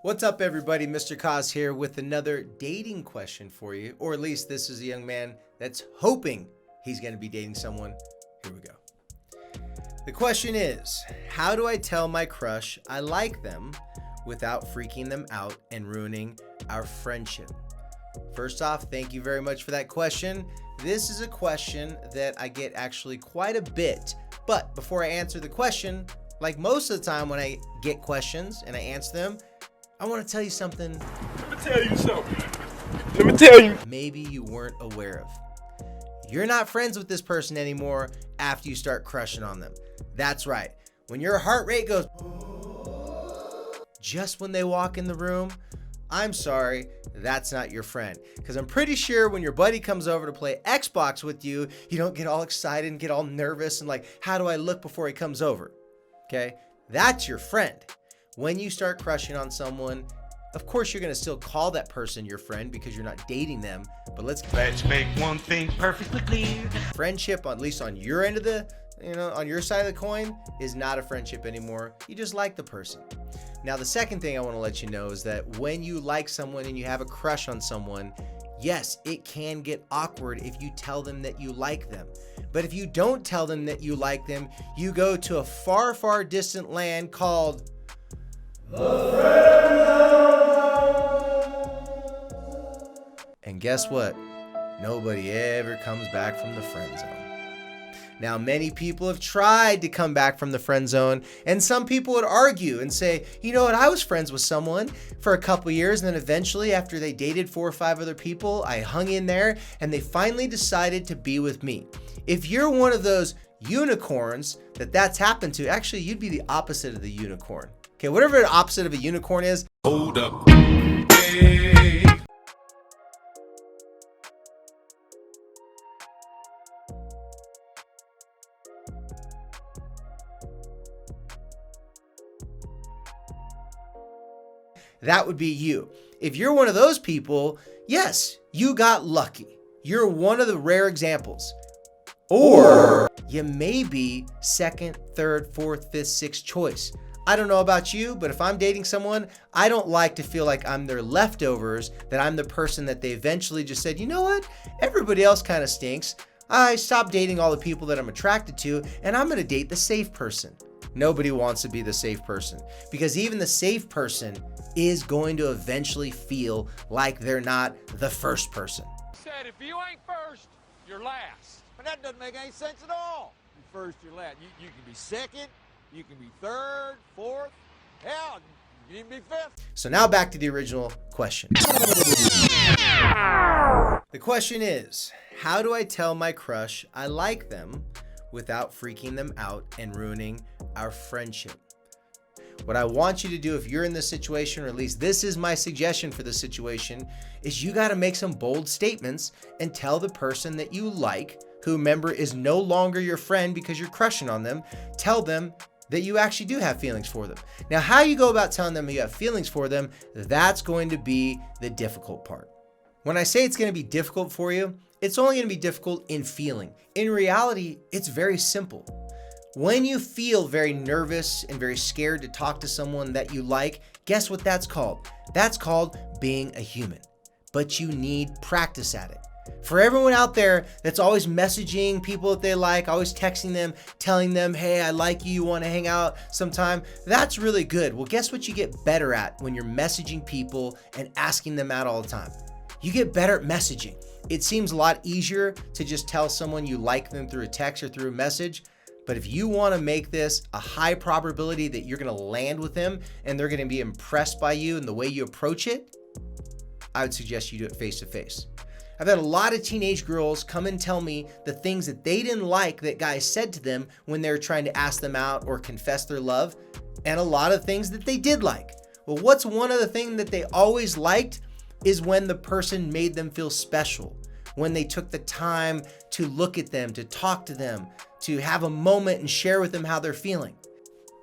What's up, everybody? Mr. Kaz here with another dating question for you, or at least this is a young man that's hoping he's going to be dating someone. Here we go. The question is, how do I tell my crush I like them without freaking them out and ruining our friendship? First off, thank you very much for that question. This is a question that I get actually quite a bit, but before I answer the question, like most of the time when I get questions and I answer them, I want to tell you something. Let me tell you. Maybe you weren't aware of. You're not friends with this person anymore after you start crushing on them. That's right. When your heart rate goes just when they walk in the room, I'm sorry, that's not your friend. Because I'm pretty sure when your buddy comes over to play Xbox with you, you don't get all excited and get all nervous and like, how do I look before he comes over? Okay, that's your friend. When you start crushing on someone, of course you're going to still call that person your friend because you're not dating them, but let's make one thing perfectly clear. Friendship, at least on your end of the, on your side of the coin, is not a friendship anymore. You just like the person. Now, the second thing I want to let you know is that when you like someone and you have a crush on someone, yes, it can get awkward if you tell them that you like them. But if you don't tell them that you like them, you go to a far, far distant land called the friend zone. And guess what? Nobody ever comes back from the friend zone. Now, many people have tried to come back from the friend zone, and some people would argue and say, you know what, I was friends with someone for a couple years, and then eventually, after they dated 4 or 5 other people, I hung in there, and they finally decided to be with me. If you're one of those unicorns that's happened to, actually, you'd be the opposite of the unicorn. Okay, whatever the opposite of a unicorn is. Hold up. Hey. That would be you. If you're one of those people, yes, you got lucky. You're one of the rare examples. Or you may be second, third, fourth, fifth, sixth choice. I don't know about you, but if I'm dating someone, I don't like to feel like I'm their leftovers, that I'm the person that they eventually just said, you know what? Everybody else kind of stinks. I stopped dating all the people that I'm attracted to, and I'm going to date the safe person. Nobody wants to be the safe person, because even the safe person is going to eventually feel like they're not the first person. Said if you ain't first, you're last. But that doesn't make any sense at all. You're first, you're last. You can be second, you can be third, fourth, hell, you can even be fifth. So now back to the original question. The question is, how do I tell my crush I like them without freaking them out and ruining our friendship? What I want you to do if you're in this situation, or at least this is my suggestion for the situation, is you got to make some bold statements and tell the person that you like, who, remember, is no longer your friend because you're crushing on them, tell them that you actually do have feelings for them. Now, how you go about telling them you have feelings for them, that's going to be the difficult part. When I say it's going to be difficult for you, it's only going to be difficult in feeling. In reality, it's very simple. When you feel very nervous and very scared to talk to someone that you like, guess what that's called? That's called being a human. But you need practice at it. For everyone out there that's always messaging people that they like, always texting them, telling them, hey, I like you, you want to hang out sometime, that's really good. Well, guess what you get better at when you're messaging people and asking them out all the time? You get better at messaging. It seems a lot easier to just tell someone you like them through a text or through a message. But if you want to make this a high probability that you're going to land with them and they're going to be impressed by you and the way you approach it, I would suggest you do it face to face. I've had a lot of teenage girls come and tell me the things that they didn't like that guys said to them when they were trying to ask them out or confess their love, and a lot of things that they did like. Well, what's one of the things that they always liked is when the person made them feel special, when they took the time to look at them, to talk to them, to have a moment and share with them how they're feeling.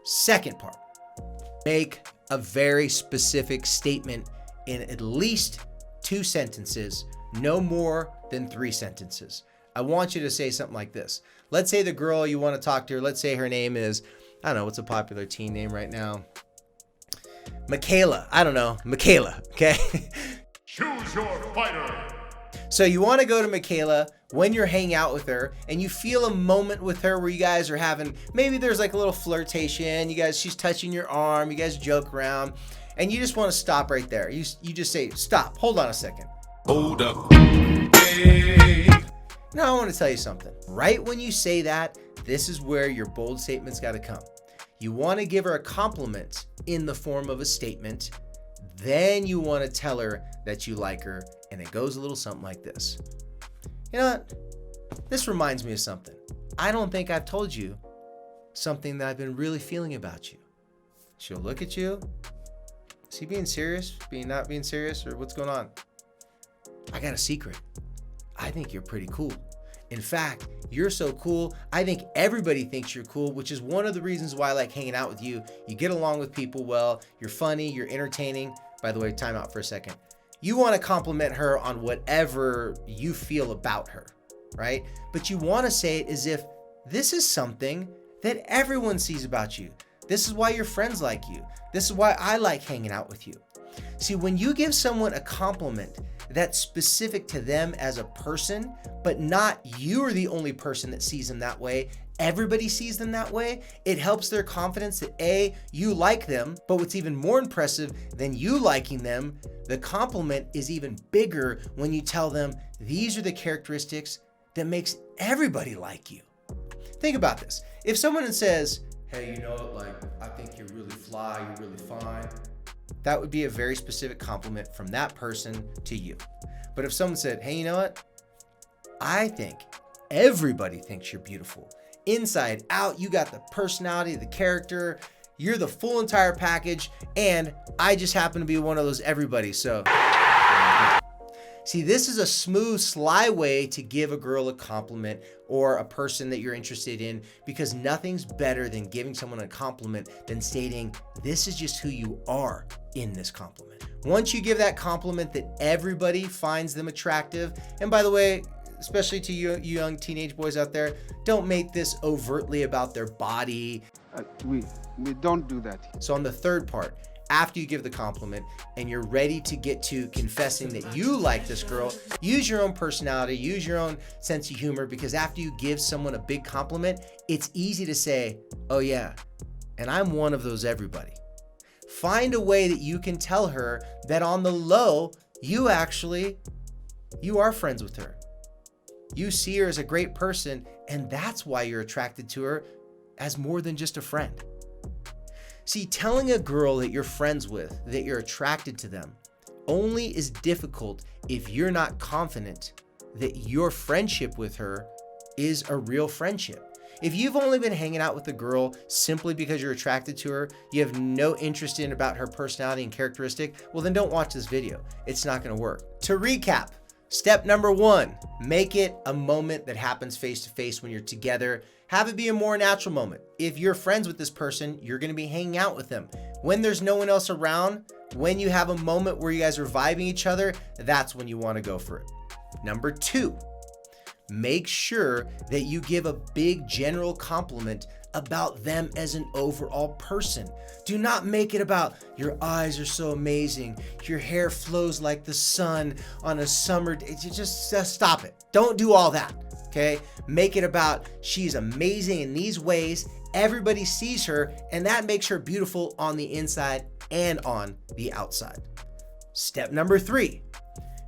Second part, make a very specific statement in at least 2 sentences, no more than 3 sentences. I want you to say something like this. Let's say the girl you want to talk to, let's say her name is, I don't know, what's a popular teen name right now? Michaela. I don't know. Michaela, okay? Choose your fighter. So you want to go to Michaela when you're hanging out with her and you feel a moment with her where you guys are having, maybe there's like a little flirtation, she's touching your arm, you guys joke around, and you just want to stop right there. You just say, stop, hold on a second. Hold up. Hey. Now I want to tell you something. Right when you say that, this is where your bold statement's got to come. You want to give her a compliment in the form of a statement. Then you want to tell her that you like her, and it goes a little something like this. You know what? This reminds me of something. I don't think I've told you something that I've been really feeling about you. She'll look at you. Is he being serious? Not being serious? Or what's going on? I got a secret. I think you're pretty cool. In fact, you're so cool, I think everybody thinks you're cool, which is one of the reasons why I like hanging out with you. You get along with people well, you're funny, you're entertaining. By the way, time out for a second. You want to compliment her on whatever you feel about her, right? But you want to say it as if this is something that everyone sees about you. This is why your friends like you. This is why I like hanging out with you. See, when you give someone a compliment that's specific to them as a person, but not you're the only person that sees them that way, everybody sees them that way, it helps their confidence that A, you like them, but what's even more impressive than you liking them, the compliment is even bigger when you tell them these are the characteristics that makes everybody like you. Think about this. If someone says, hey, you know, like, I think you're really fly, you're really fine, that would be a very specific compliment from that person to you. But if someone said, hey, you know what? I think everybody thinks you're beautiful. Inside, out, you got the personality, the character, you're the full entire package, and I just happen to be one of those everybody, so. See, this is a smooth, sly way to give a girl a compliment or a person that you're interested in, because nothing's better than giving someone a compliment than stating, this is just who you are in this compliment. Once you give that compliment that everybody finds them attractive, and by the way, especially to you young teenage boys out there, don't make this overtly about their body. We don't do that. So on the third part, after you give the compliment and you're ready to get to confessing that you like this girl, use your own personality, use your own sense of humor, because after you give someone a big compliment, it's easy to say, oh yeah, and I'm one of those everybody. Find a way that you can tell her that on the low, you are friends with her. You see her as a great person, and that's why you're attracted to her as more than just a friend. See, telling a girl that you're friends with, that you're attracted to them, only is difficult if you're not confident that your friendship with her is a real friendship. If you've only been hanging out with a girl simply because you're attracted to her, you have no interest in about her personality and characteristic, well then don't watch this video. It's not gonna work. To recap, step number 1, make it a moment that happens face to face when you're together. Have it be a more natural moment. If you're friends with this person, you're gonna be hanging out with them. When there's no one else around, when you have a moment where you guys are vibing each other, that's when you wanna go for it. Number 2, make sure that you give a big general compliment about them as an overall person. Do not make it about your eyes are so amazing, your hair flows like the sun on a summer day. Just stop it. Don't do all that, okay? Make it about she's amazing in these ways, everybody sees her, and that makes her beautiful on the inside and on the outside. Step number 3.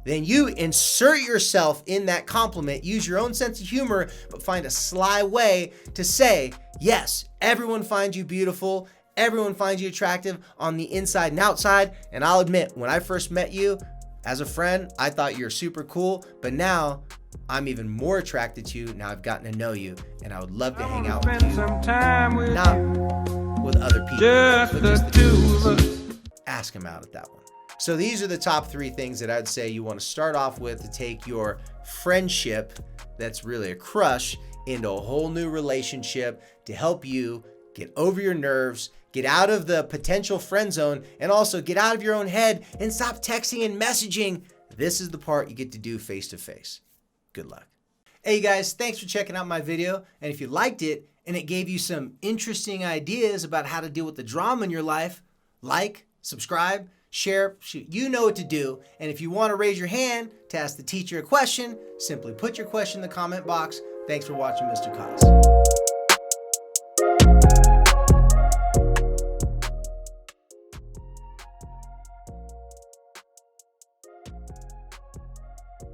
Then you insert yourself in that compliment, use your own sense of humor, but find a sly way to say, yes, everyone finds you beautiful, everyone finds you attractive on the inside and outside, and I'll admit, when I first met you as a friend, I thought you were super cool, but now I'm even more attracted to you. Now I've gotten to know you, and I would love to hang out with you. Not with other people, but just the two of us. Ask him out at that one. So these are the top 3 things that I'd say you want to start off with to take your friendship, that's really a crush, into a whole new relationship to help you get over your nerves, get out of the potential friend zone, and also get out of your own head and stop texting and messaging. This is the part you get to do face to face. Good luck. Hey guys, thanks for checking out my video. And if you liked it and it gave you some interesting ideas about how to deal with the drama in your life, like, subscribe, share, shoot, you know what to do. And if you want to raise your hand to ask the teacher a question, simply put your question in the comment box. Thanks for watching, Mr. Cos.